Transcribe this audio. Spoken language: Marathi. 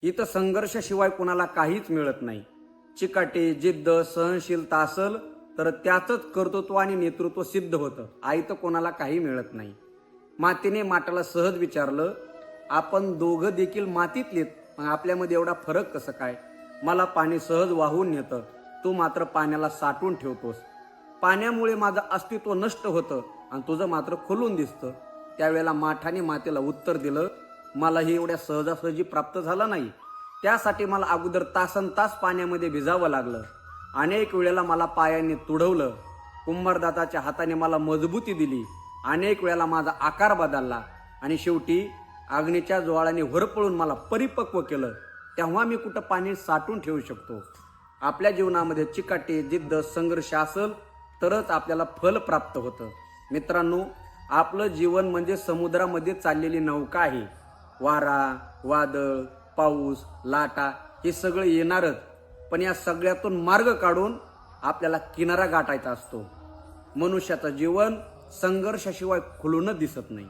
इथं संघर्षाशिवाय कोणाला काहीच मिळत नाही. चिकाटी, जिद्द, सहनशीलता असल तर त्याचंच कर्तृत्व आणि नेतृत्व सिद्ध होतं. इथं कोणाला काही मिळत नाही. मातीने माटाला सहज विचारलं, आपण दोघं देखील मातीतलेत, मग आपल्यामध्ये एवढा फरक कसं काय? मला पाणी सहज वाहून नेतं, तू मात्र पाण्याला साठवून ठेवतोस. पाण्यामुळे माझं अस्तित्व नष्ट होतं आणि तुझं मात्र खुलून दिसतं. त्यावेळेला माठाने मातेला उत्तर दिलं, मला हे एवढ्या सहजासहजी प्राप्त झालं नाही. त्यासाठी मला अगोदर तासनतास पाण्यामध्ये भिजावं लागलं. अनेक वेळेला मला पायाने तुडवलं. कुंभारदादाच्या हाताने मला मजबूती दिली. अनेक वेळेला माझा आकार बदलला आणि शेवटी अग्नीच्या ज्वाळाने होरपळून मला परिपक्व केलं. तेव्हा मी कुठं पाणी साठवून ठेवू शकतो? आपल्या जीवनामध्ये चिकाटी, जिद्द, संघर्ष असेल तरच आपल्याला फल प्राप्त होतं. मित्रांनो, आपलं जीवन म्हणजे समुद्रामध्ये चाललेली नौका आहे. वारा, वादळ, पाऊस, लाटा हे सगळं येणारच, पण या सगळ्यातून मार्ग काढून आपल्याला किनारा गाठायचा असतो. मनुष्याचं जीवन संघर्षाशिवाय खुलूनच दिसत नाही.